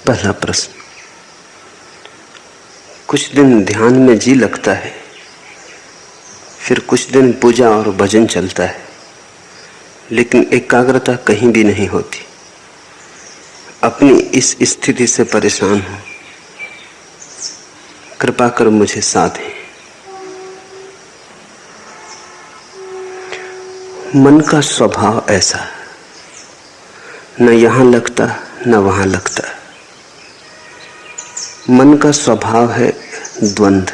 पहला प्रश्न। कुछ दिन ध्यान में जी लगता है, फिर कुछ दिन पूजा और भजन चलता है, लेकिन एकाग्रता कहीं भी नहीं होती। अपनी इस स्थिति से परेशान हूं, कृपा कर मुझे साथ दें। मन का स्वभाव ऐसा, न यहां लगता न वहां लगता। मन का स्वभाव है द्वंद्व।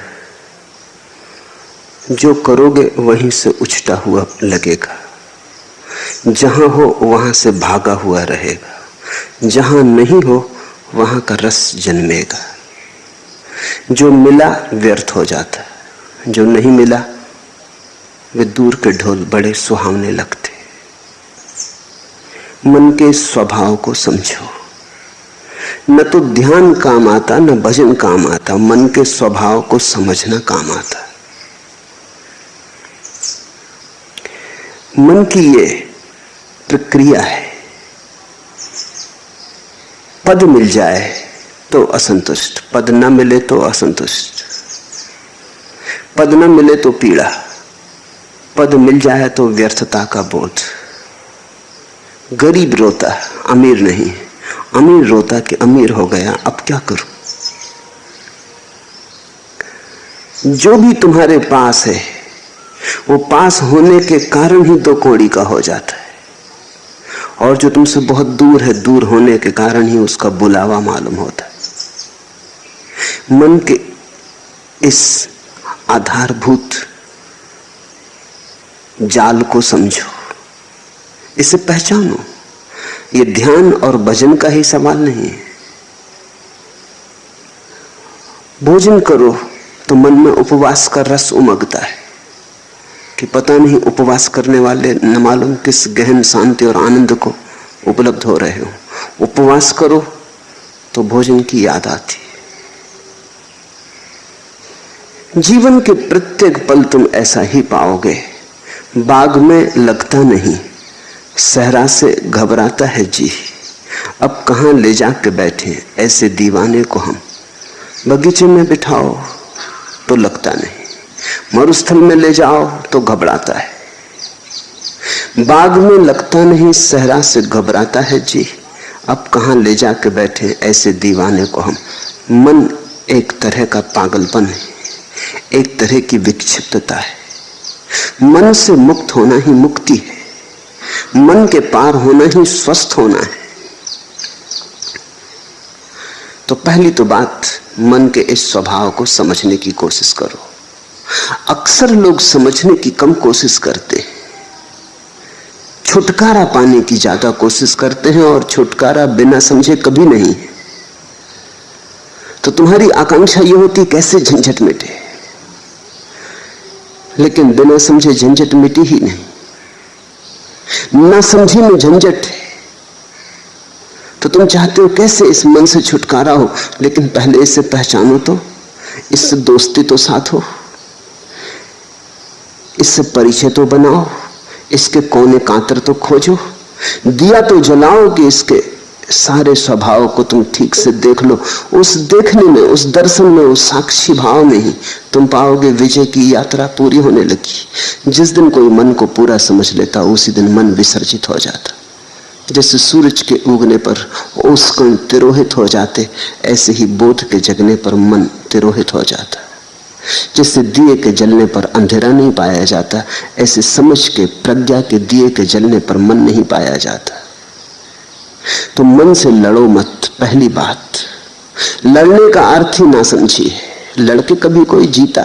जो करोगे वहीं से उछटा हुआ लगेगा, जहां हो वहां से भागा हुआ रहेगा, जहां नहीं हो वहां का रस जन्मेगा। जो मिला व्यर्थ हो जाता, जो नहीं मिला वे दूर के ढोल बड़े सुहावने लगते। मन के स्वभाव को समझो। न तो ध्यान काम आता न भजन काम आता, मन के स्वभाव को समझना काम आता। मन की ये प्रक्रिया है, पद मिल जाए तो असंतुष्ट, पद न मिले तो असंतुष्ट, पद न मिले तो पीड़ा, पद मिल जाए तो व्यर्थता का बोध। गरीब रोता अमीर नहीं, अमीर रोता कि अमीर हो गया, अब क्या करूं। जो भी तुम्हारे पास है वो पास होने के कारण ही दो कौड़ी का हो जाता है, और जो तुमसे बहुत दूर है, दूर होने के कारण ही उसका बुलावा मालूम होता है। मन के इस आधारभूत जाल को समझो, इसे पहचानो। ये ध्यान और भजन का ही सवाल नहीं है। भोजन करो तो मन में उपवास का रस उमगता है कि पता नहीं उपवास करने वाले न मालूम किस गहन शांति और आनंद को उपलब्ध हो रहे हो। उपवास करो तो भोजन की याद आती है। जीवन के प्रत्येक पल तुम ऐसा ही पाओगे। बाग में लगता नहीं, सहरा से घबराता है जी। अब कहां ले जाके बैठे ऐसे दीवाने को हम। बगीचे में बिठाओ तो लगता नहीं, मरुस्थल में ले जाओ तो घबराता है। बाग में लगता नहीं, सहरा से घबराता है जी। अब कहां ले जाके बैठे ऐसे दीवाने को हम। मन एक तरह का पागलपन है, एक तरह की विक्षिप्तता है। मन से मुक्त होना ही मुक्ति है, मन के पार होना ही स्वस्थ होना है। तो पहली तो बात, मन के इस स्वभाव को समझने की कोशिश करो। अक्सर लोग समझने की कम कोशिश करते हैं, छुटकारा पाने की ज्यादा कोशिश करते हैं, और छुटकारा बिना समझे कभी नहीं। तो तुम्हारी आकांक्षा यह होती कैसे झंझट मिटे, लेकिन बिना समझे झंझट मिटी ही नहीं। ना समझी में झंझट है, तो तुम चाहते हो कैसे इस मन से छुटकारा हो, लेकिन पहले इसे पहचानो तो, इससे दोस्ती तो साथ हो, इससे परिचय तो बनाओ, इसके कोने कांतर तो खोजो, दिया तो जलाओ कि इसके सारे स्वभाव को तुम ठीक से देख लो। उस देखने में, उस दर्शन में, उस साक्षी भाव में ही तुम पाओगे विजय की यात्रा पूरी होने लगी। जिस दिन कोई मन को पूरा समझ लेता, उसी दिन मन विसर्जित हो जाता। जैसे सूरज के उगने पर ओस कण तिरोहित हो जाते, ऐसे ही बोध के जगने पर मन तिरोहित हो जाता। जैसे दिए के जलने पर अंधेरा नहीं पाया जाता, ऐसे समझ के, प्रज्ञा के दिए के जलने पर मन नहीं पाया जाता। तो मन से लड़ो मत। पहली बात, लड़ने का अर्थ ही ना समझिए। लड़के कभी कोई जीता?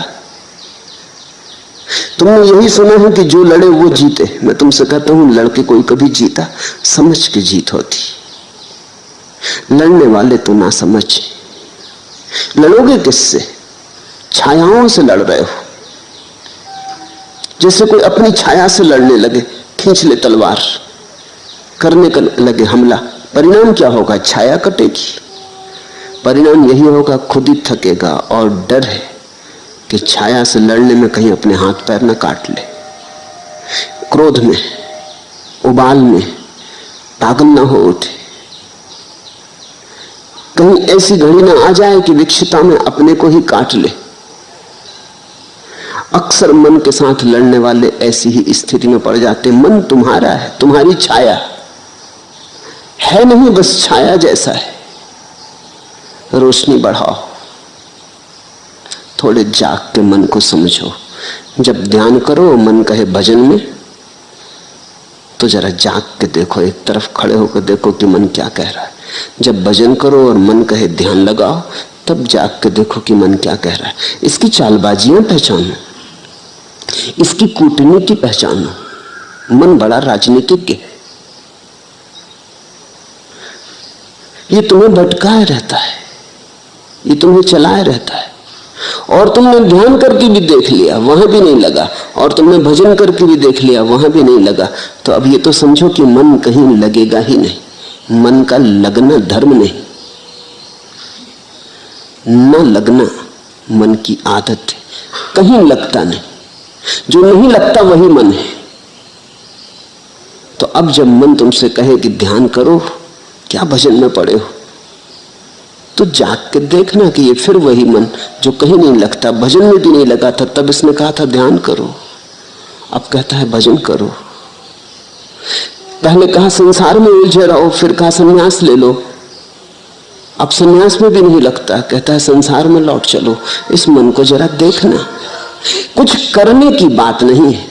तुमने यही सुना है कि जो लड़े वो जीते। मैं तुमसे कहता हूं, लड़के कोई कभी जीता? समझ के जीत होती। लड़ने वाले तो ना समझ। लड़ोगे किससे? छायाओं से लड़ रहे हो। जैसे कोई अपनी छाया से लड़ने लगे, खींच ले तलवार, करने का लगे हमला। परिणाम क्या होगा? छाया कटेगी। परिणाम यही होगा, खुद ही थकेगा। और डर है कि छाया से लड़ने में कहीं अपने हाथ पैर न काट ले। क्रोध में, उबाल में पागल न हो उठे। कहीं ऐसी घड़ी ना आ जाए कि विक्षिता में अपने को ही काट ले। अक्सर मन के साथ लड़ने वाले ऐसी ही स्थिति में पड़ जाते। मन तुम्हारा है, तुम्हारी छाया है नहीं, बस छाया जैसा है। रोशनी बढ़ाओ, थोड़े जाग के मन को समझो। जब ध्यान करो मन कहे भजन में, तो जरा जाग के देखो, एक तरफ खड़े होकर देखो कि मन क्या कह रहा है। जब भजन करो और मन कहे ध्यान लगाओ, तब जाग के देखो कि मन क्या कह रहा है। इसकी चालबाजियां पहचानो, इसकी कूटनीति पहचानो। मन बड़ा राजनीतिज्ञ है, ये तुम्हें भटकाए रहता है, ये तुम्हें चलाए रहता है। और तुमने ध्यान करके भी देख लिया, वहां भी नहीं लगा, और तुमने भजन करके भी देख लिया, वहां भी नहीं लगा। तो अब ये तो समझो कि मन कहीं लगेगा ही नहीं। मन का लगना धर्म नहीं, न लगना मन की आदत है। कहीं लगता नहीं, जो नहीं लगता वही मन है। तो अब जब मन तुमसे कहे कि ध्यान करो, क्या भजन में पड़े हो, तो जाग के देखना कि ये फिर वही मन जो कहीं नहीं लगता, भजन में भी नहीं लगा था। तब इसने कहा था ध्यान करो, अब कहता है भजन करो। पहले कहा संसार में उलझे रहो, फिर कहा संन्यास ले लो। अब संन्यास में भी नहीं लगता, कहता है संसार में लौट चलो। इस मन को जरा देखना। कुछ करने की बात नहीं है,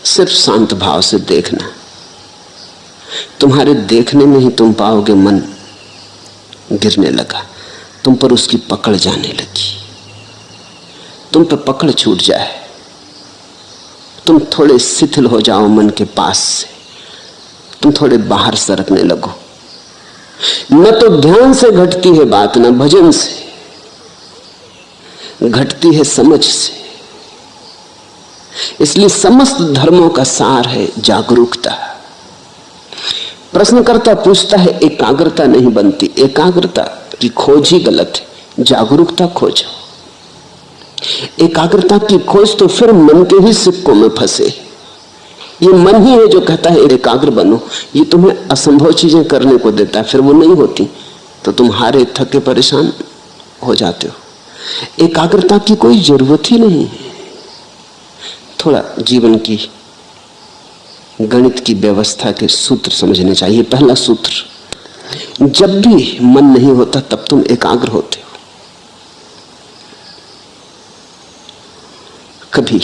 सिर्फ शांत भाव से देखना। तुम्हारे देखने में ही तुम पाओगे मन गिरने लगा, तुम पर उसकी पकड़ जाने लगी, तुम पर पकड़ छूट जाए, तुम थोड़े शिथिल हो जाओ मन के पास से, तुम थोड़े बाहर सरकने लगो। न तो ध्यान से घटती है बात, न भजन से घटती है, समझ से। इसलिए समस्त धर्मों का सार है जागरूकता। प्रश्नकर्ता पूछता है एकाग्रता नहीं बनती, एकाग्रता की खोज ही गलत है, जागरूकता खोजो। एकाग्रता की खोज तो फिर मन के ही सिक्कों में फंसे। ये मन ही है जो कहता है एकाग्र बनो, ये तुम्हें असंभव चीजें करने को देता है, फिर वो नहीं होती तो तुम हारे थके परेशान हो जाते हो। एकाग्रता की कोई जरूरत ही नहीं है। थोड़ा जीवन की गणित की व्यवस्था के सूत्र समझने चाहिए। पहला सूत्र, जब भी मन नहीं होता तब तुम एकाग्र होते हो। कभी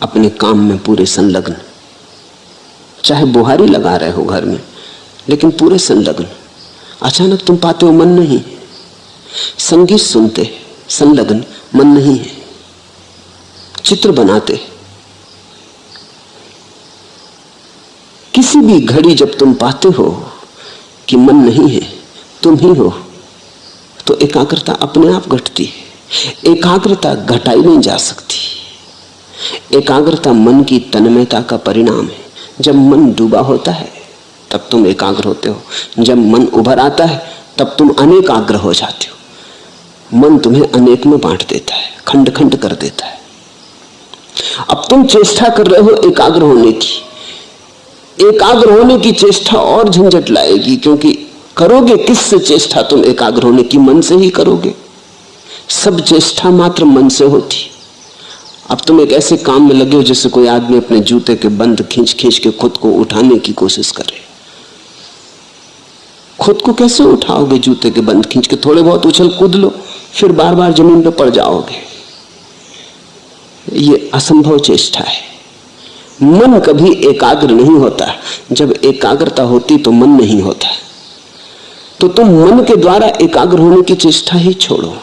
अपने काम में पूरे संलग्न, चाहे बुहारी लगा रहे हो घर में, लेकिन पूरे संलग्न, अचानक तुम पाते हो मन नहीं। संगीत सुनते संलग्न, मन नहीं है। चित्र बनाते, किसी भी घड़ी जब तुम पाते हो कि मन नहीं है, तुम ही हो, तो एकाग्रता अपने आप घटती है। एकाग्रता घटाई नहीं जा सकती। एकाग्रता मन की तन्मयता का परिणाम है। जब मन डूबा होता है तब तुम एकाग्र होते हो, जब मन उभर आता है तब तुम अनेकाग्र हो जाते हो। मन तुम्हें अनेक में बांट देता है, खंड खंड कर देता है। अब तुम चेष्टा कर रहे हो एकाग्र होने की। एकाग्र होने की चेष्टा और झंझट लाएगी, क्योंकि करोगे किससे चेष्टा तुम एकाग्र होने की? मन से ही करोगे। सब चेष्टा मात्र मन से होती। अब तुम एक ऐसे काम में लगे हो जैसे कोई आदमी अपने जूते के बंद खींच खींच के खुद को उठाने की कोशिश करे। खुद को कैसे उठाओगे जूते के बंद खींच के? थोड़े बहुत उछल कूद लो, फिर बार बार जमीन पर पड़ जाओगे। ये असंभव चेष्टा है। मन कभी एकाग्र नहीं होता। जब एकाग्रता होती तो मन नहीं होता। तो तुम मन के द्वारा एकाग्र होने की चेष्टा ही छोड़ो।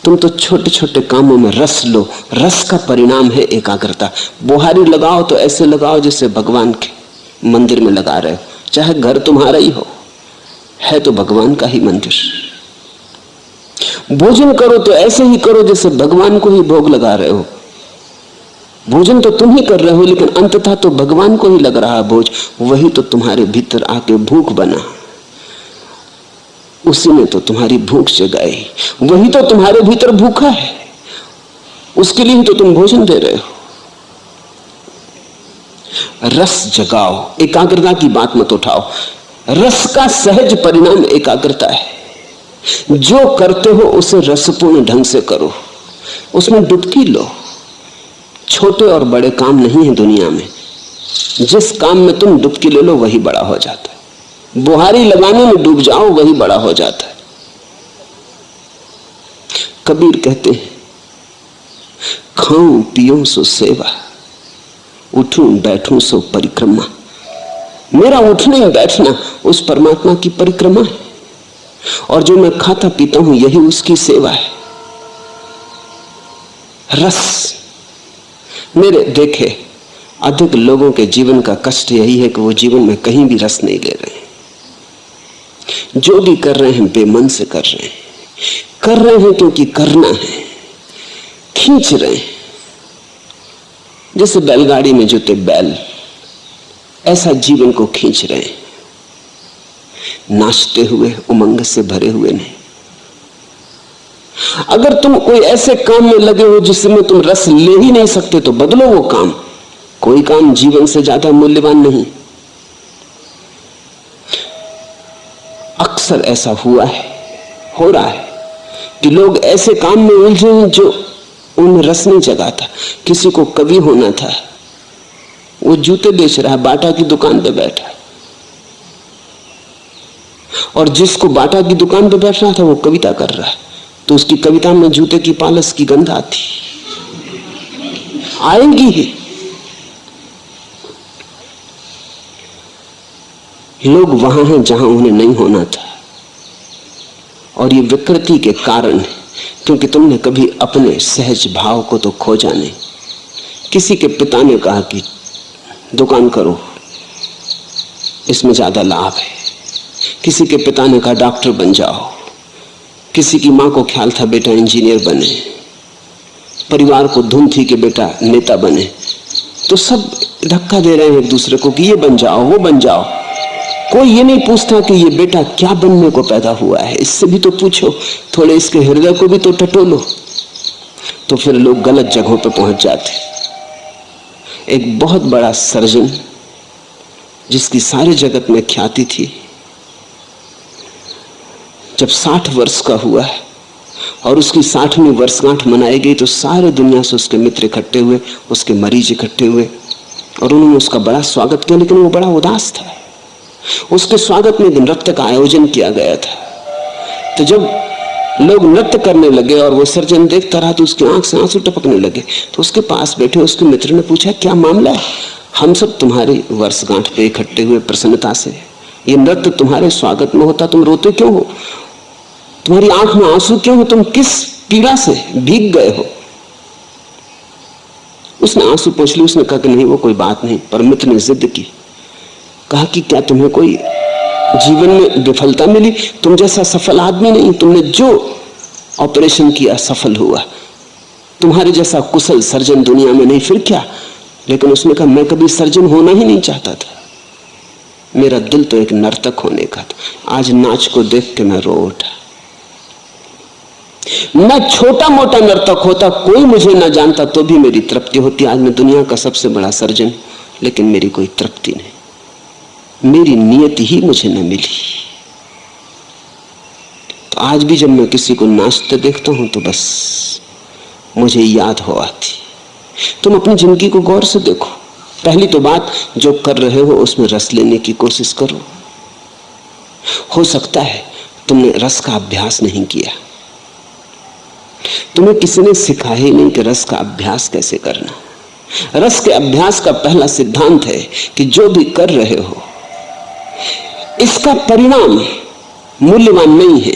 तुम तो छोटे छोटे कामों में रस लो। रस का परिणाम है एकाग्रता। बुहारी लगाओ तो ऐसे लगाओ जैसे भगवान के मंदिर में लगा रहे हो, चाहे घर तुम्हारा ही हो, है तो भगवान का ही मंदिर। भोजन करो तो ऐसे ही करो जैसे भगवान को ही भोग लगा रहे हो। भोजन तो तुम ही कर रहे हो, लेकिन अंततः तो भगवान को ही लग रहा है भोज। वही तो तुम्हारे भीतर आके भूख बना, उसी में तो तुम्हारी भूख जगाई। वही तो तुम्हारे भीतर भूखा है, उसके लिए ही तो तुम भोजन दे रहे हो। रस जगाओ, एकाग्रता की बात मत उठाओ। रस का सहज परिणाम एकाग्रता है। जो करते हो उसे रसपूर्ण ढंग से करो, उसमें डुबकी लो। छोटे और बड़े काम नहीं है दुनिया में, जिस काम में तुम डुबकी ले लो वही बड़ा हो जाता है। बुहारी लगाने में डूब जाओ वही बड़ा हो जाता है। कबीर कहते हैं, खाऊं पीऊं सो सेवा, उठूं बैठूं सो परिक्रमा। मेरा उठना बैठना उस परमात्मा की परिक्रमा है, और जो मैं खाता पीता हूं यही उसकी सेवा है। रस, मेरे देखे अधिक लोगों के जीवन का कष्ट यही है कि वो जीवन में कहीं भी रस नहीं ले रहे। जो भी कर रहे हैं बेमन से कर रहे हैं क्योंकि करना है, खींच रहे हैं। जैसे बैलगाड़ी में जुते बैल, ऐसा जीवन को खींच रहे हैं, नाचते हुए, उमंग से भरे हुए नहीं। अगर तुम कोई ऐसे काम में लगे हो जिसमें तुम रस ले ही नहीं सकते तो बदलो वो काम। कोई काम जीवन से ज्यादा मूल्यवान नहीं। अक्सर ऐसा हुआ है, हो रहा है कि लोग ऐसे काम में उलझे हैं जो उनमें रस नहीं जगाता। किसी को कवि होना था, वो जूते बेच रहा है, बाटा की दुकान पे बैठा है, और जिसको बाटा की दुकान पे बैठ रहा था वो कविता कर रहा है, तो उसकी कविता में जूते की पालस की गंध आती, आएगी ही। लोग वहां हैं जहां उन्हें नहीं होना था, और ये विकृति के कारण है क्योंकि तुमने कभी अपने सहज भाव को तो खोजा नहीं। किसी के पिता ने कहा कि दुकान करो, इसमें ज्यादा लाभ है। किसी के पिता ने कहा डॉक्टर बन जाओ। किसी की मां को ख्याल था बेटा इंजीनियर बने। परिवार को धुन थी कि बेटा नेता बने। तो सब धक्का दे रहे हैं एक दूसरे को कि ये बन जाओ, वो बन जाओ। कोई ये नहीं पूछता कि ये बेटा क्या बनने को पैदा हुआ है। इससे भी तो पूछो, थोड़े इसके हृदय को भी तो टटोलो। तो फिर लोग गलत जगहों पर पहुंच जाते। एक बहुत बड़ा सर्जन जिसकी सारे जगत में ख्याति थी, जब 60 वर्ष का हुआ और उसकी 60वीं वर्षगांठ मनाई गई तो सारे दुनिया से उसके मित्र इकट्ठे हुए, उसके मरीज इकट्ठे हुए, और उन्होंने उसका बड़ा स्वागत किया। लेकिन वो बड़ा उदास था। उसके स्वागत में नृत्य का आयोजन किया गया था। तो जब लोग नृत्य करने लगे और वो सर्जन देखता रहा तो उसकी आंख से आंसू टपकने लगे। तो उसके पास बैठे उसके मित्र ने पूछा, क्या मामला है? हम सब तुम्हारी वर्षगांठ पे इकट्ठे हुए प्रसन्नता से, ये नृत्य तुम्हारे स्वागत में होता, तुम रोते क्यों हो? तुम्हारी आंख में आंसू क्यों हो? तुम किस पीड़ा से भीग गए हो? उसने आंसू पोंछ लिए। उसने कहा कि नहीं, वो कोई बात नहीं। पर मित्र ने जिद की, कहा कि क्या तुम्हें कोई जीवन में विफलता मिली? तुम जैसा सफल आदमी नहीं, तुमने जो ऑपरेशन किया सफल हुआ। तुम्हारे जैसा कुशल सर्जन दुनिया में नहीं, फिर क्या? लेकिन उसने कहा, मैं कभी सर्जन होना ही नहीं चाहता था। मेरा दिल तो एक नर्तक होने का था। आज नाच को देख के मैं रो उठा। मैं छोटा मोटा नर्तक होता, कोई मुझे ना जानता तो भी मेरी तृप्ति होती। आज मैं दुनिया का सबसे बड़ा सर्जन, लेकिन मेरी कोई तृप्ति नहीं। मेरी नियति ही मुझे न मिली। तो आज भी जब मैं किसी को नाचते देखता हूं तो बस मुझे याद हो आती। तुम अपनी जिंदगी को गौर से देखो। पहली तो बात, जो कर रहे हो उसमें रस लेने की कोशिश करो। हो सकता है तुमने रस का अभ्यास नहीं किया, तुम्हें किसी ने सिखाया ही नहीं कि रस का अभ्यास कैसे करना। रस के अभ्यास का पहला सिद्धांत है कि जो भी कर रहे हो इसका परिणाम मूल्यवान नहीं है।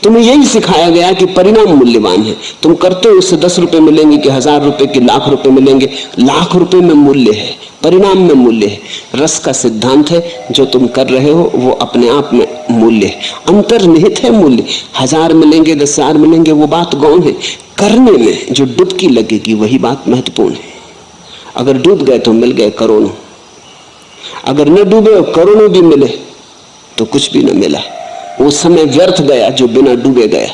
तुम्हें यही सिखाया गया कि परिणाम मूल्यवान है। तुम करते हो उससे 10 रुपए मिलेंगे कि 1000 रुपए कि लाख रुपए मिलेंगे। लाख रुपए में मूल्य है, परिणाम में मूल्य है। रस का सिद्धांत है, जो तुम कर रहे हो वो अपने आप में मूल्य है, अंतर्निहित है मूल्य। 1000 मिलेंगे 10,000 मिलेंगे वो बात गौण है। करने में जो डुबकी लगेगी वही बात महत्वपूर्ण है। अगर डूब गए तो मिल गए करोड़ों, अगर न डूबे करोड़ों भी मिले तो कुछ भी न मिला। वो समय व्यर्थ गया जो बिना डूबे गया।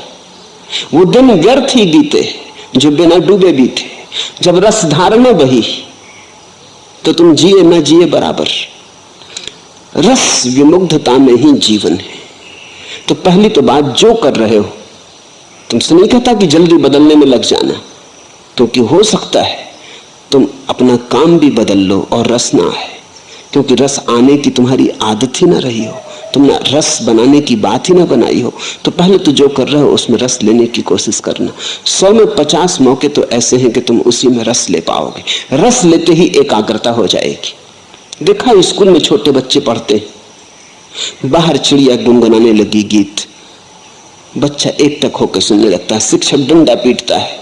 वो दिन व्यर्थ ही बीते जो बिना डूबे बीते। जब रस धारने बही तो तुम जिए न जिए बराबर। रस विमुग्धता में ही जीवन है। तो पहली तो बात, जो कर रहे हो, तुमसे नहीं कहता कि जल्दी बदलने में लग जाना, क्योंकि हो सकता है तुम अपना काम भी बदल लो और रस ना आए, क्योंकि रस आने की तुम्हारी आदत ही ना रही हो, तुमने रस बनाने की बात ही ना बनाई हो। तो पहले तो जो कर रहे हो उसमें रस लेने की कोशिश करना। 100 में 50 मौके तो ऐसे हैं कि तुम उसी में रस ले पाओगे। रस लेते ही एकाग्रता हो जाएगी। देखा, स्कूल में छोटे बच्चे पढ़ते, बाहर चिड़िया गुनगुनाने लगी गीत, बच्चा एक टक होकर सुनने लगता है, शिक्षक डंडा पीटता है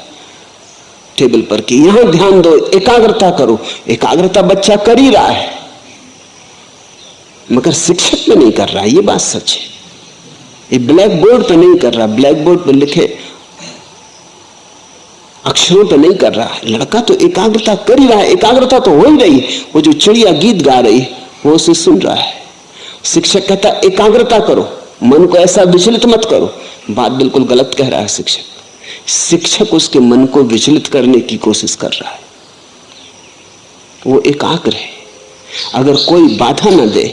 टेबल पर कि यहां ध्यान दो, एकाग्रता करो। एकाग्रता बच्चा कर ही रहा है, मगर शिक्षक में नहीं कर रहा, ये बात सच है। ये ब्लैक बोर्ड पे नहीं कर रहा, ब्लैक बोर्ड पे लिखे अक्षरों पे नहीं कर रहा। लड़का तो एकाग्रता कर ही रहा है, एकाग्रता तो हो ही रही। वो जो चिड़िया गीत गा रही वो उसे सुन रहा है। शिक्षक कहता एकाग्रता करो, मन को ऐसा विचलित मत करो। बात बिल्कुल गलत कह रहा है शिक्षक। शिक्षक उसके मन को विचलित करने की कोशिश कर रहा है। वो एकाग्र है। अगर कोई बाधा न दे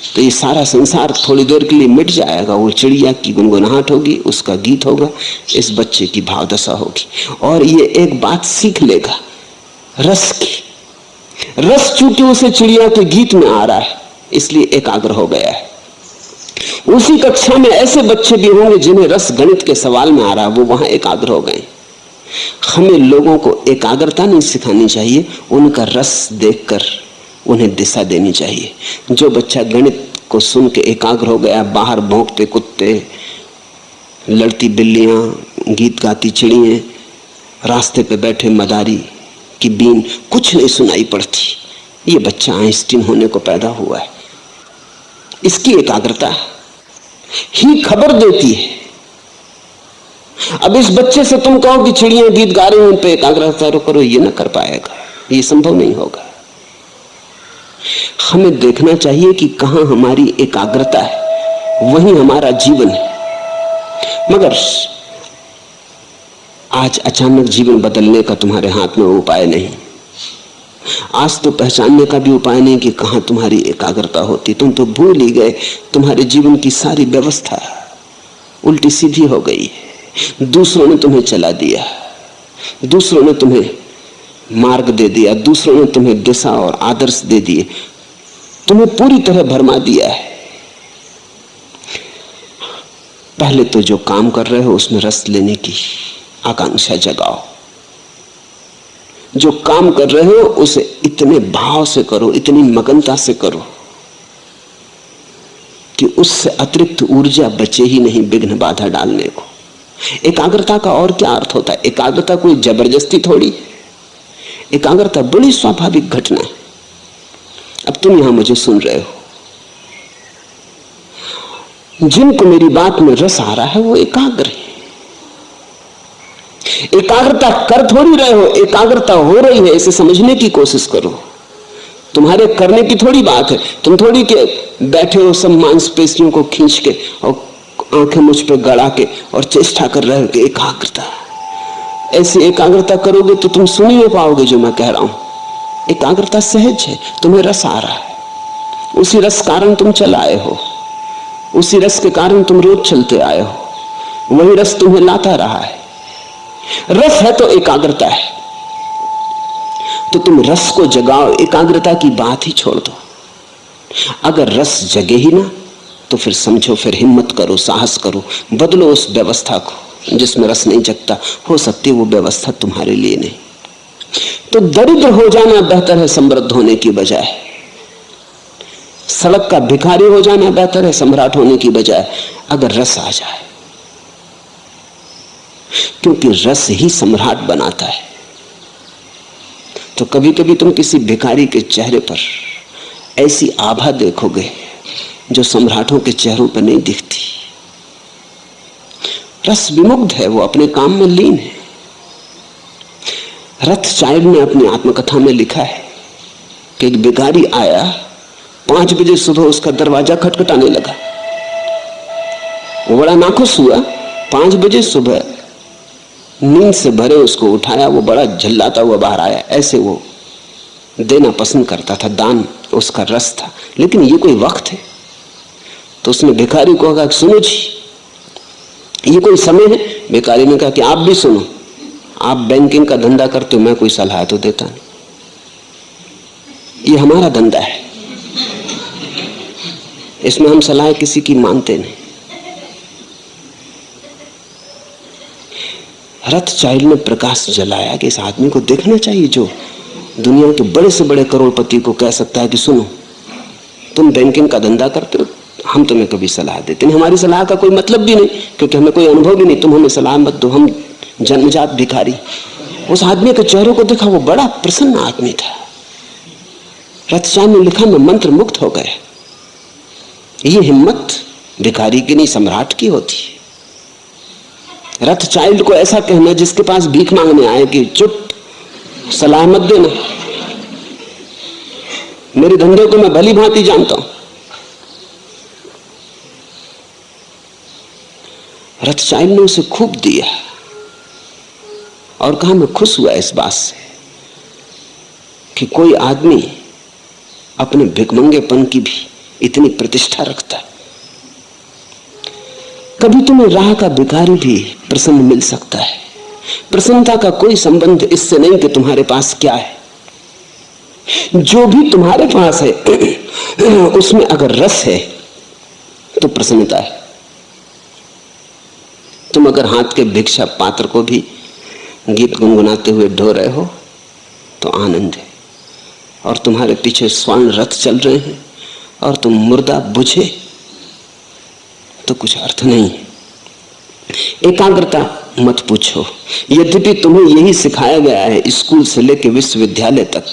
तो ये सारा संसार थोड़ी देर के लिए मिट जाएगा। वो चिड़िया की गुनगुनाहट होगी, उसका गीत होगा, इस बच्चे की भावदशा होगी, और ये एक बात सीख लेगा, रस की। रस चूंकि उसे चिड़िया के गीत में आ रहा है, इसलिए एकाग्र हो गया है। उसी कक्षा में ऐसे बच्चे भी होंगे जिन्हें रस गणित के सवाल में आ रहा है, वो वहां एकाग्र हो गए। हमें लोगों को एकाग्रता नहीं सिखानी चाहिए, उनका रस देखकर उन्हें दिशा देनी चाहिए। जो बच्चा गणित को सुन के एकाग्र हो गया, बाहर भौंकते कुत्ते, लड़ती बिल्लियां, गीत गाती चिड़ियां, रास्ते पे बैठे मदारी की बीन कुछ नहीं सुनाई पड़ती, ये बच्चा आइंस्टीन होने को पैदा हुआ है। इसकी एकाग्रता ही खबर देती है। अब इस बच्चे से तुम कहो कि चिड़ियां गीत गा रही हैं, उन पे एकाग्रता करो, ये ना कर पाएगा, ये संभव नहीं होगा। हमें देखना चाहिए कि कहां हमारी एकाग्रता है, वही हमारा जीवन है। मगर आज अचानक जीवन बदलने का तुम्हारे हाथ में उपाय नहीं। आज तो पहचानने का भी उपाय नहीं कि कहां तुम्हारी एकाग्रता होती। तुम तो भूल ही गए, तुम्हारे जीवन की सारी व्यवस्था उल्टी सीधी हो गई है। दूसरों ने तुम्हें चला दिया, दूसरों ने तुम्हें मार्ग दे दिया, दूसरों ने तुम्हें दिशा और आदर्श दे दिए, तुम्हें पूरी तरह भरमा दिया है। पहले तो जो काम कर रहे हो उसमें रस लेने की आकांक्षा जगाओ। जो काम कर रहे हो उसे इतने भाव से करो, इतनी मगनता से करो कि उससे अतिरिक्त ऊर्जा बचे ही नहीं विघ्न बाधा डालने को। एकाग्रता का और क्या अर्थ होता है? एकाग्रता कोई जबरदस्ती थोड़ी है। एकाग्रता बड़ी स्वाभाविक घटना है। अब तुम यहां मुझे सुन रहे हो, जिनको मेरी बात में रस आ रहा है वो एकाग्र है। एकाग्रता कर थोड़ी रहे हो, एकाग्रता हो रही है, इसे समझने की कोशिश करो। तुम्हारे करने की थोड़ी बात है। तुम थोड़ी के बैठे हो सब मांसपेशियों को खींच के और आंखें मुझ पे गड़ा के और चेष्टा कर रहे हो कि एकाग्रता। ऐसी एकाग्रता करोगे तो तुम सुन ही नहीं पाओगे जो मैं कह रहा हूं। एकाग्रता सहज है, तुम्हें रस आ रहा है, उसी रस कारण तुम चल आए हो, उसी रस के कारण तुम रोज चलते आए हो, वही रस तुम्हें लाता रहा है। रस है तो एकाग्रता है, तो तुम रस को जगाओ, एकाग्रता की बात ही छोड़ दो। अगर रस जगे ही ना तो फिर समझो, फिर हिम्मत करो, साहस करो, बदलो उस व्यवस्था को जिसमें रस नहीं जगता। हो सकती है वो व्यवस्था तुम्हारे लिए नहीं। तो दरिद्र हो जाना बेहतर है समृद्ध होने की बजाय। सड़क का भिखारी हो जाना बेहतर है सम्राट होने की बजाय, अगर रस आ जाए, क्योंकि रस ही सम्राट बनाता है। तो कभी कभी तुम किसी भिखारी के चेहरे पर ऐसी आभा देखोगे जो सम्राटों के चेहरों पर नहीं दिखती। रस विमुग्ध है, वो अपने काम में लीन है। रथचाइल्ड ने अपनी आत्मकथा में लिखा है कि एक भिखारी आया, 5 बजे सुबह उसका दरवाजा खटखटाने लगा। वो बड़ा नाखुश हुआ। 5 बजे सुबह नींद से भरे उसको उठाया, वो बड़ा झल्लाता हुआ बाहर आया। ऐसे वो देना पसंद करता था, दान उसका रस था। लेकिन ये कोई वक्त है? तो उसने भिखारी को कहा, सुनो जी, ये कोई समय है? भिखारी ने कहा कि आप भी सुनो, आप बैंकिंग का धंधा करते हो, मैं कोई सलाह तो देता नहीं, ये हमारा धंधा है, इसमें हम सलाह किसी की मानते नहीं। रथचाइल्ड ने प्रकाश जलाया कि इस आदमी को देखना चाहिए जो दुनिया के बड़े से बड़े करोड़पति को कह सकता है कि सुनो, तुम बैंकिंग का धंधा करते हो, हम तुम्हें कभी सलाह देते नहीं, हमारी सलाह का कोई मतलब भी नहीं, क्योंकि हमें कोई अनुभव भी नहीं, तुम हमें सलाह मत दो, हम जन्मजात भिखारी। उस आदमी के चेहरे को देखा, वो बड़ा प्रसन्न आदमी था। रथचाइल्ड ने लिखा, मैं मंत्र मुक्त हो गया। ये हिम्मत भिखारी की नहीं, सम्राट की होती है। रथचाइल्ड को ऐसा कहना जिसके पास भीख मांगने आए कि चुप, सलाह मत देना, मेरे धंधे को मैं भली भांति जानता हूं। रथचाइल्ड ने उसे खूब दिया और कहा, मैं खुश हुआ इस बात से कि कोई आदमी अपने भिखमंगेपन की भी इतनी प्रतिष्ठा रखता है। कभी तुम्हें राह का भिखारी भी प्रसन्न मिल सकता है। प्रसन्नता का कोई संबंध इससे नहीं कि तुम्हारे पास क्या है, जो भी तुम्हारे पास है उसमें अगर रस है तो प्रसन्नता है। तुम अगर हाथ के भिक्षा पात्र को भी गीत गुनगुनाते हुए ढो रहे हो तो आनंद है, और तुम्हारे पीछे स्वर्ण रथ चल रहे हैं और तुम मुर्दा बुझे तो कुछ अर्थ नहीं है। एकाग्रता मत पूछो, यद्यपि तुम्हें यही सिखाया गया है स्कूल से लेकर विश्वविद्यालय तक,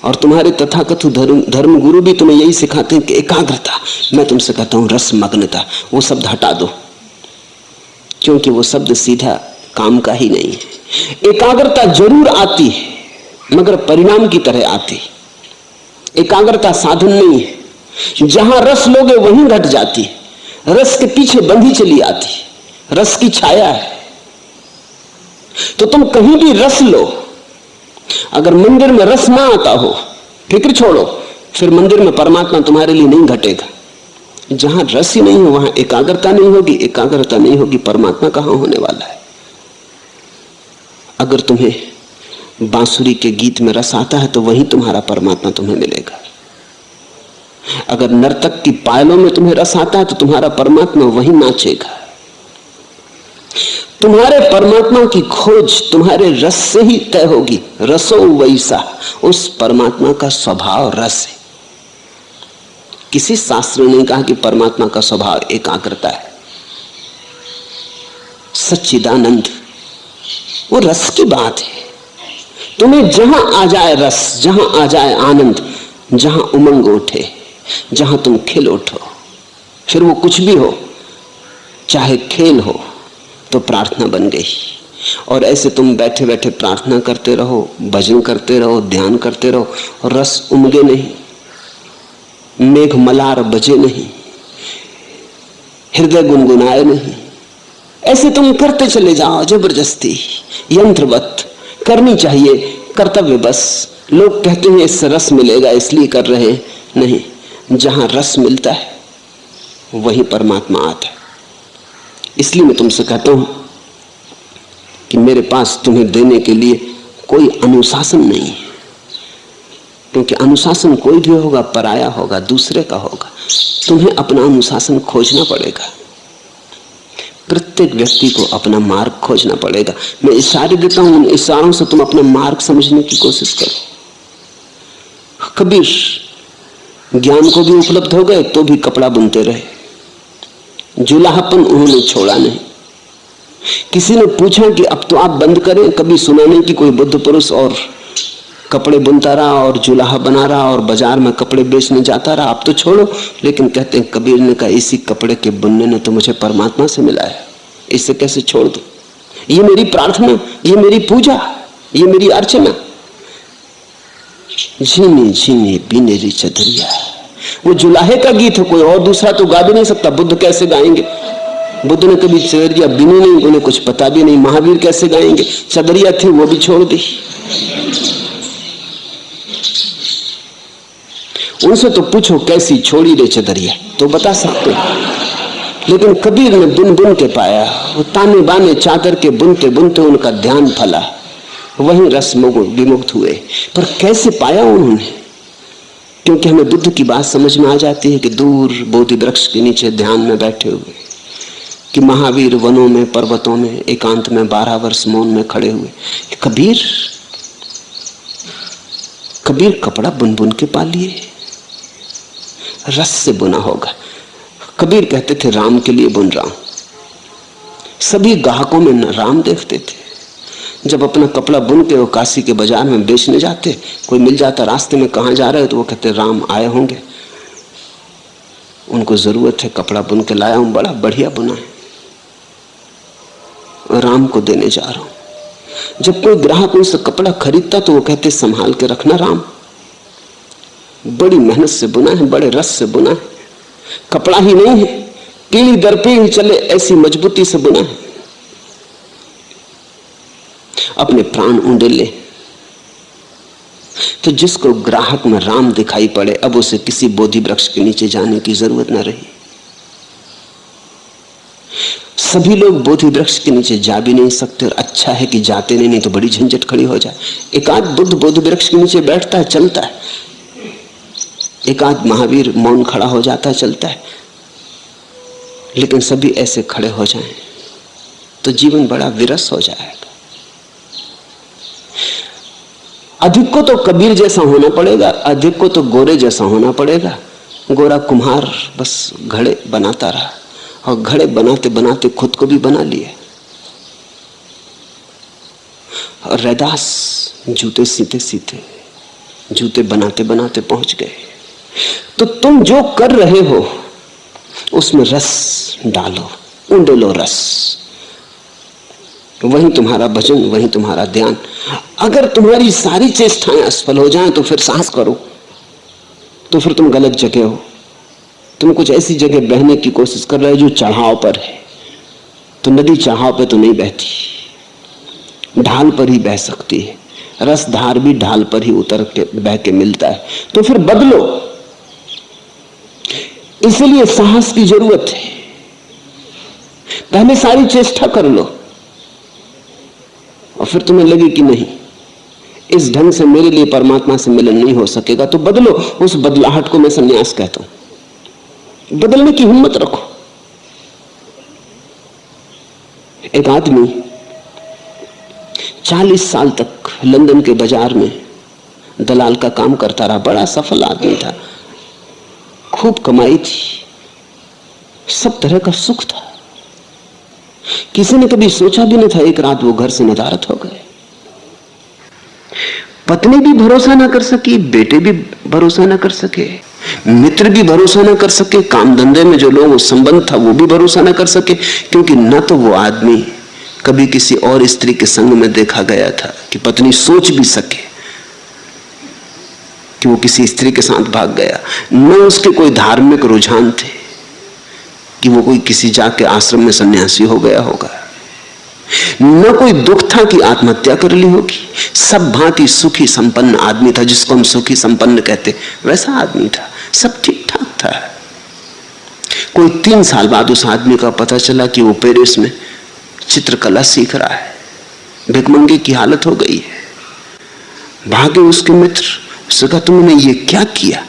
और तुम्हारे तथाकथित धर्म गुरु भी तुम्हें यही सिखाते हैं कि एकाग्रता। मैं तुमसे कहता हूं रसमग्नता, वो शब्द हटा दो, क्योंकि वो शब्द सीधा काम का ही नहीं है। एकाग्रता जरूर आती है मगर परिणाम की तरह आती। एकाग्रता साधन नहीं है, जहां रस लोगे वहीं घट जाती है, रस के पीछे बंधी चली आती, रस की छाया है। तो तुम कहीं भी रस लो, अगर मंदिर में रस ना आता हो फिक्र छोड़ो, फिर मंदिर में परमात्मा तुम्हारे लिए नहीं घटेगा। जहां रस ही नहीं हो वहां एकाग्रता नहीं होगी, एकाग्रता नहीं होगी परमात्मा कहां होने वाला है। अगर तुम्हें बांसुरी के गीत में रस आता है तो वहीं तुम्हारा परमात्मा तुम्हें मिलेगा। अगर नर्तक की पायलों में तुम्हें रस आता है तो तुम्हारा परमात्मा वहीं नाचेगा। तुम्हारे परमात्मा की खोज तुम्हारे रस से ही तय होगी। रसो वैसा, उस परमात्मा का स्वभाव रस है। किसी शास्त्र ने नहीं कहा कि परमात्मा का स्वभाव एकाग्रता है। सच्चिदानंद वो रस की बात है। तुम्हें जहां आ जाए रस, जहां आ जाए आनंद, जहां उमंग उठे, जहां तुम खिल उठो, फिर वो कुछ भी हो, चाहे खेल हो तो प्रार्थना बन गई। और ऐसे तुम बैठे बैठे प्रार्थना करते रहो, भजन करते रहो, ध्यान करते रहो, और रस उमगे नहीं, मेघ मलार बजे नहीं, हृदय गुनगुनाए नहीं। ऐसे तुम करते चले जाओ जबरदस्ती, यंत्रवत। करनी चाहिए कर्तव्य बस। लोग कहते हैं इससे रस मिलेगा इसलिए कर रहे हैं, नहीं। जहां रस मिलता है वही परमात्मा आता है। इसलिए मैं तुमसे कहता हूं कि मेरे पास तुम्हें देने के लिए कोई अनुशासन नहीं है, क्योंकि अनुशासन कोई भी होगा पराया होगा, दूसरे का होगा। तुम्हें अपना अनुशासन खोजना पड़ेगा। प्रत्येक व्यक्ति को अपना मार्ग खोजना पड़ेगा। मैं इशारे देता हूं, उन इशारों से तुम अपना मार्ग समझने की कोशिश करो। कबीर ज्ञान को भी उपलब्ध हो गए तो भी कपड़ा बुनते रहे, जुलाहापन उन्होंने छोड़ा नहीं। किसी ने पूछा कि अब तो आप बंद करें, कभी सुना नहीं कि कोई बुद्ध पुरुष और कपड़े बुनता रहा और जुलाहा बना रहा और बाजार में कपड़े बेचने जाता रहा, अब तो छोड़ो। लेकिन कहते हैं कबीर ने कहा इसी कपड़े के बुनने ने तो मुझे परमात्मा से मिला है, इसे कैसे छोड़ दूं? ये मेरी प्रार्थना, ये मेरी पूजा, ये मेरी अर्चना। झीनी झीनी बीनेरी चदरिया, वो जुलाहे का गीत है, कोई और दूसरा तो गा भी नहीं सकता। बुद्ध कैसे गाएंगे? बुद्ध ने कभी चदरिया बीने नहीं, उन्हें कुछ पता भी नहीं। महावीर कैसे गाएंगे? चदरिया थी वो भी छोड़ दी। उनसे तो पूछो कैसी छोड़ी रे चदरिया, तो बता सकते। लेकिन कबीर ने बुन बुन के पाया, वो ताने बाने चादर के बुनते बुनते उनका ध्यान फला, वहीं रस विमुक्त हुए। पर कैसे पाया उन्होंने? क्योंकि हमें बुद्ध की बात समझ में आ जाती है कि दूर बोधि वृक्ष के नीचे ध्यान में बैठे हुए, कि महावीर वनों में पर्वतों में एकांत में 12 वर्ष मौन में खड़े हुए। कबीर कपड़ा बुन बुन के पा लिए, रस से बुना होगा। कबीर कहते थे राम के लिए बुन रहा हूं। सभी ग्राहकों में न राम देखते थे। जब अपना कपड़ा बुन के वो काशी के बाजार में बेचने जाते, कोई मिल जाता रास्ते में, कहां जा रहे हो, तो वो कहते राम आए होंगे, उनको जरूरत है, कपड़ा बुन के लाया हूं, बड़ा बढ़िया बुना है, राम को देने जा रहा हूं। जब कोई ग्राहक उनसे कपड़ा खरीदता तो वो कहते संभाल के रखना राम, बड़ी मेहनत से बुना है, बड़े रस से बुना है, कपड़ा ही नहीं है, पीढ़ी दर पीढ़ी चले ऐसी मजबूती से बुना है। अपने प्राण उंडेले। तो जिसको ग्राहक में राम दिखाई पड़े, अब उसे किसी बोधि वृक्ष के नीचे जाने की जरूरत न रही। सभी लोग बोधि वृक्ष के नीचे जा भी नहीं सकते, और अच्छा है कि जाते नहीं तो बड़ी झंझट खड़ी हो जाए। एक आध बुद्ध बोधि वृक्ष के नीचे बैठता है, चलता है, एक आध महावीर मौन खड़ा हो जाता है, चलता है, लेकिन सभी ऐसे खड़े हो जाएं तो जीवन बड़ा विरस हो जाएगा। अधिक को तो कबीर जैसा होना पड़ेगा, अधिक को तो गोरे जैसा होना पड़ेगा। गोरा कुम्हार बस घड़े बनाता रहा, और घड़े बनाते बनाते खुद को भी बना लिए। और रैदास जूते सीते सीते, जूते बनाते बनाते पहुंच गए। तो तुम जो कर रहे हो उसमें रस डालो, उंडेलो रस, वहीं तुम्हारा भजन, वहीं तुम्हारा ध्यान। अगर तुम्हारी सारी चेष्टाएं असफल हो जाएं तो फिर साहस करो, तो फिर तुम गलत जगह हो। तुम कुछ ऐसी जगह बहने की कोशिश कर रहे हो जो चढ़ाव पर है, तो नदी चढ़ाव पे तो नहीं बहती, ढाल पर ही बह सकती है। रस धार भी ढाल पर ही उतर के बह के मिलता है। तो फिर बदलो, इसलिए साहस की जरूरत है। पहले सारी चेष्टा कर लो, और फिर तुम्हें लगे कि नहीं, इस ढंग से मेरे लिए परमात्मा से मिलन नहीं हो सकेगा, तो बदलो। उस बदलाहट को मैं संन्यास कहता हूं। बदलने की हिम्मत रखो। एक आदमी 40 साल तक लंदन के बाजार में दलाल का काम करता रहा, बड़ा सफल आदमी था, खूब कमाई थी, सब तरह का सुख था। किसी ने कभी सोचा भी नहीं था एक रात वो घर से नदारद हो गए। पत्नी भी भरोसा ना कर सकी, बेटे भी भरोसा ना कर सके, मित्र भी भरोसा ना कर सके, काम धंधे में जो लोग संबंध था वो भी भरोसा ना कर सके, क्योंकि न तो वो आदमी कभी किसी और स्त्री के संग में देखा गया था कि पत्नी सोच भी सके कि वो किसी स्त्री के साथ भाग गया, न उसके कोई धार्मिक रुझान थे कि वो कोई किसी जाके आश्रम में सन्यासी हो गया होगा, न कोई दुख था कि आत्महत्या कर ली होगी। सब भांति सुखी संपन्न आदमी था, जिसको हम सुखी संपन्न कहते, वैसा आदमी था, सब ठीक ठाक था। कोई 3 साल बाद उस आदमी का पता चला कि वो पेरिस में चित्रकला सीख रहा है, भिखमंगे की हालत हो गई है। भागे उसके मित्र, उसने कहा तुमने ये क्या किया,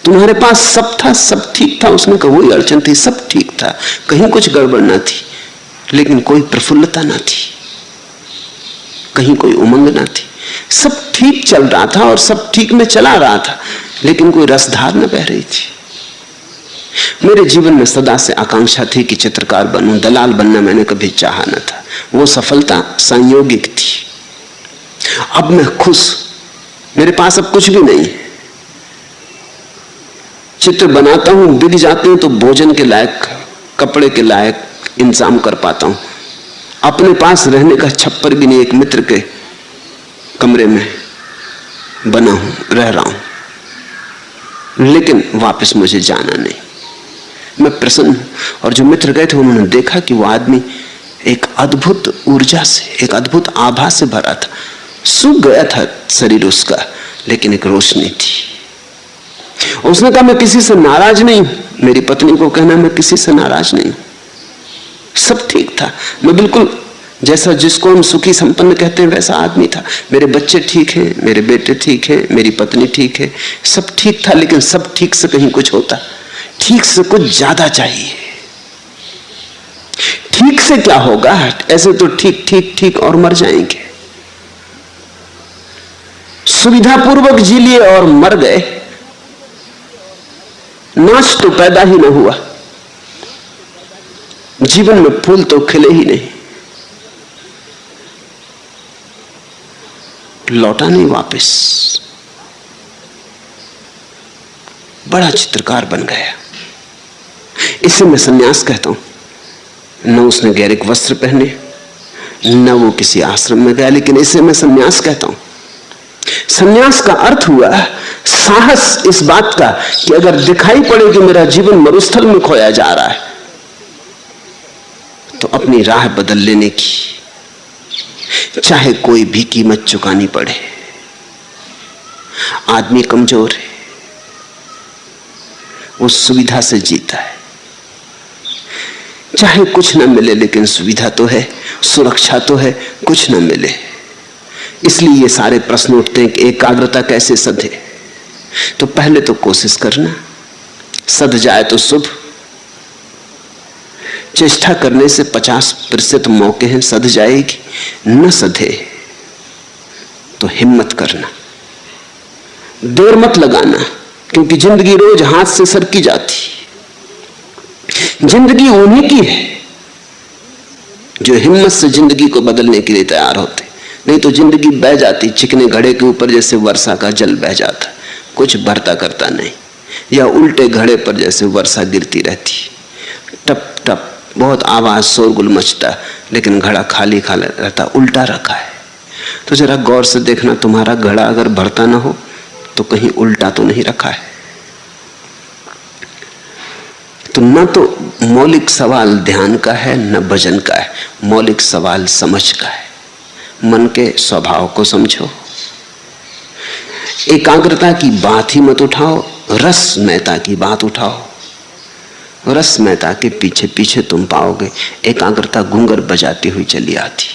तुम्हारे पास सब था, सब ठीक था। उसने कहा वही अड़चन थी, सब ठीक था, कहीं कुछ गड़बड़ ना थी, लेकिन कोई प्रफुल्लता ना थी, कहीं कोई उमंग ना थी। सब ठीक चल रहा था और सब ठीक में चला रहा था, लेकिन कोई रसधार न बह रही थी। मेरे जीवन में सदा से आकांक्षा थी कि चित्रकार बनूं, दलाल बनना मैंने कभी चाहा न था। वो सफलता संयोगिक थी। अब मैं खुश, मेरे पास अब कुछ भी नहीं है। चित्र बनाता हूं, बिक जाते हैं तो भोजन के लायक, कपड़े के लायक इंतजाम कर पाता हूं। अपने पास रहने का छप्पर भी नहीं, एक मित्र के कमरे में बना हूं, रह रहा हूं, लेकिन वापस मुझे जाना नहीं। मैं प्रसन्न हूं। और जो मित्र गए थे उन्होंने देखा कि वो आदमी एक अद्भुत ऊर्जा से, एक अद्भुत आभा से भरा था। सूख गया था शरीर उसका, लेकिन एक रोशनी थी। उसने कहा मैं किसी से नाराज नहीं हूं। मेरी पत्नी को कहना मैं किसी से नाराज नहीं हूं, सब ठीक था। मैं बिल्कुल जैसा जिसको हम सुखी संपन्न कहते हैं वैसा आदमी था। मेरे बच्चे ठीक हैं, मेरे बेटे ठीक हैं, मेरी पत्नी ठीक है, सब ठीक था। लेकिन सब ठीक से कहीं कुछ होता, ठीक से कुछ ज्यादा चाहिए। ठीक से क्या होगा, ऐसे तो ठीक ठीक ठीक और मर जाएंगे। सुविधापूर्वक जी लिए और मर गए, नाच तो पैदा ही न हुआ, जीवन में फूल तो खिले ही नहीं, लौटा नहीं वापस। बड़ा चित्रकार बन गया। इसे मैं सन्यास कहता हूं। न उसने गैरिक वस्त्र पहने, न वो किसी आश्रम में गया, लेकिन इसे मैं सन्यास कहता हूं। सन्यास का अर्थ हुआ साहस इस बात का कि अगर दिखाई पड़े कि मेरा जीवन मरुस्थल में खोया जा रहा है, तो अपनी राह बदल लेने की, चाहे कोई भी कीमत चुकानी पड़े। आदमी कमजोर है, वो सुविधा से जीता है। चाहे कुछ न मिले, लेकिन सुविधा तो है, सुरक्षा तो है, कुछ न मिले। इसलिए ये सारे प्रश्न उठते हैं कि एकाग्रता कैसे सधे। तो पहले तो कोशिश करना, सध जाए तो शुभ। चेष्टा करने से 50% मौके हैं सध जाएगी, न सधे तो हिम्मत करना, देर मत लगाना। क्योंकि जिंदगी रोज हाथ से सरकी जाती। जिंदगी उन्हीं की है जो हिम्मत से जिंदगी को बदलने के लिए तैयार होते। नहीं तो जिंदगी बह जाती चिकने घड़े के ऊपर, जैसे वर्षा का जल बह जाता, कुछ भरता करता नहीं। या उल्टे घड़े पर जैसे वर्षा गिरती रहती, टप टप बहुत आवाज शोरगुल मचता, लेकिन घड़ा खाली खाली रहता, उल्टा रखा है। तो जरा गौर से देखना, तुम्हारा घड़ा अगर भरता ना हो तो कहीं उल्टा तो नहीं रखा है। तो न तो मौलिक सवाल ध्यान का है, न भजन का है, मौलिक सवाल समझ का है। मन के स्वभाव को समझो। एकाग्रता की बात ही मत उठाओ, रसमयता की बात उठाओ। रसमयता के पीछे पीछे तुम पाओगे एकाग्रता घूंगर बजाती हुई चली आती।